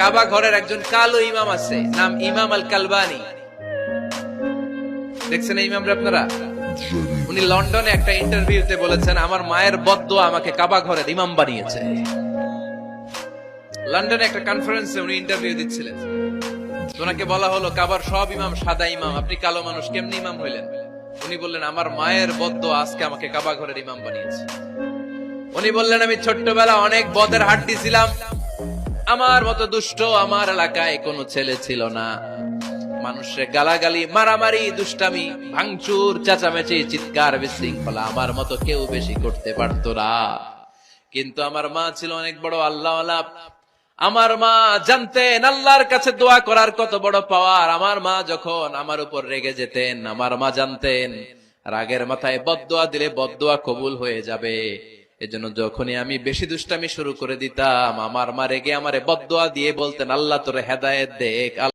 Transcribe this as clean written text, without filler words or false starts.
কাবা ঘরের একজন কালো ইমাম আছে, নাম ইমাম আল কালবানি। দেখছেন এই ইমামরা আপনারা? উনি লন্ডনে একটা ইন্টারভিউতে বলেছেন, আমার মায়ের বদদোয়া আমাকে কাবা ঘরের ইমাম বানিয়েছে। লন্ডনে একটা কনফারেন্সে উনি ইন্টারভিউ দিচ্ছিলেন। ওনাকে বলা হলো, কাবার সব ইমাম সাদা ইমাম, আপনি কালো মানুষ, কেমনি ইমাম হইলেন? উনি বললেন, আমার মায়ের বদদোয়া আজকে আমাকে কাবা ঘরের ইমাম বানিয়েছে। উনি বললেন, আমি ছোট্টবেলা অনেক বদের হাড্ডি ছিলাম, আমার মতো দুষ্ট আমার এলাকায় কোনো ছেলে ছিল না। মানুষের গালাগালি, মারামারি, দুষ্টামি, ভাঙচুর, চেঁচামেচি, চিৎকার, বিশৃঙ্খলা আমার মতো কেউ বেশি করতে পারতো না। কিন্তু আমার মা ছিল অনেক বড় আল্লাহওয়ালা। আমার মা জানতেন আল্লাহর কাছে দোয়া করার কত বড় পাওয়ার। আমার মা যখন আমার উপর রেগে যেতেন, আমার মা জানতেন রাগের মাথায় বদদোয়া দিলে বদদোয়া কবুল হয়ে যাবে। এজন্য যখনই আমি বেশি দুষ্টামি শুরু করে দিতাম, আমার মা রেগে আমারে বদদোয়া দিয়ে বলতেন, আল্লাহ তোরে হেদায়েত দেখ।